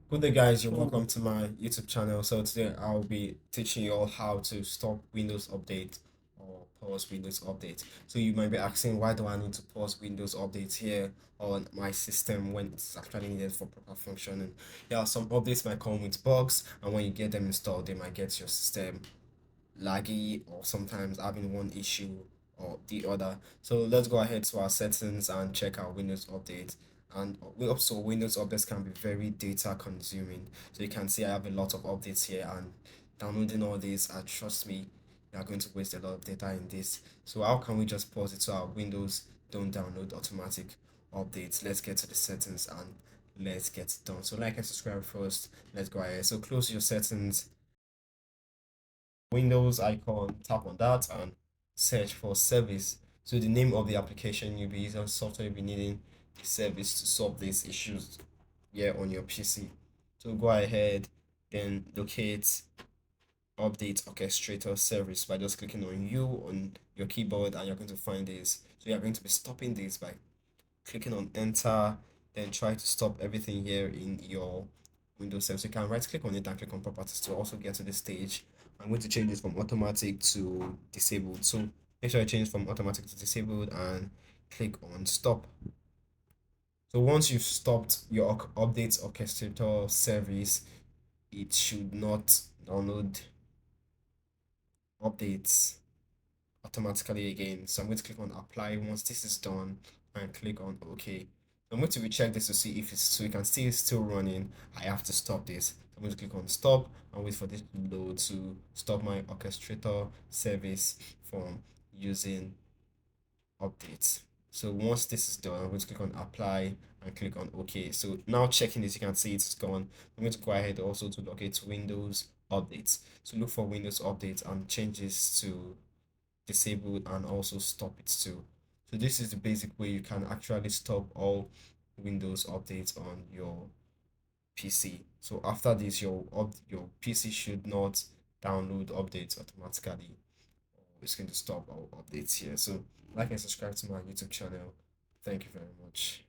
Good day, guys. You're welcome to my YouTube channel. So today I'll be teaching you all how to stop Windows Update or pause Windows Update. So you might be asking, why do I need to pause Windows Update here on my system when it's actually needed for proper functioning? Yeah, some updates might come with bugs, and when you get them installed, they might get your system laggy or sometimes having one issue or the other. So let's go ahead to our settings and check our Windows update. And we also Windows updates can be very data consuming. So you can see I have a lot of updates here, and downloading all these, trust me, you are going to waste a lot of data in this. So how can we just pause it so our Windows don't download automatic updates? Let's get to the settings and let's get it done. So like and subscribe first. Let's go ahead. So close your settings, Windows icon, tap on that and search for service. So the name of the application you'll be using, software you'll be needing the service to solve these issues here on your PC. So go ahead, then locate update orchestrator service by just clicking on U on your keyboard, and you're going to find this. So you're going to be stopping this by clicking on enter, then try to stop everything here in your Windows 7. So you can right click on it and click on properties to also get to this stage. I'm going to change this from automatic to disabled. So make sure I change from automatic to disabled and click on stop. So once you've stopped your updates orchestrator service, it should not download updates automatically again. So I'm going to click on apply once this is done and click on OK. I'm going to recheck this to see if it's so you can see it's still running. I have to stop this. I'm going to click on stop and wait for this to load to stop my orchestrator service from using updates. So once this is done, I'm going to click on apply and click on OK. So now checking this, you can see it's gone. I'm going to go ahead also to locate Windows updates. So look for Windows updates and change this to disable and also stop it too. So this is the basic way you can actually stop all Windows updates on your PC. So after this, your PC should not download updates automatically. It's going to stop all updates here. So like and subscribe to my YouTube channel. Thank you very much.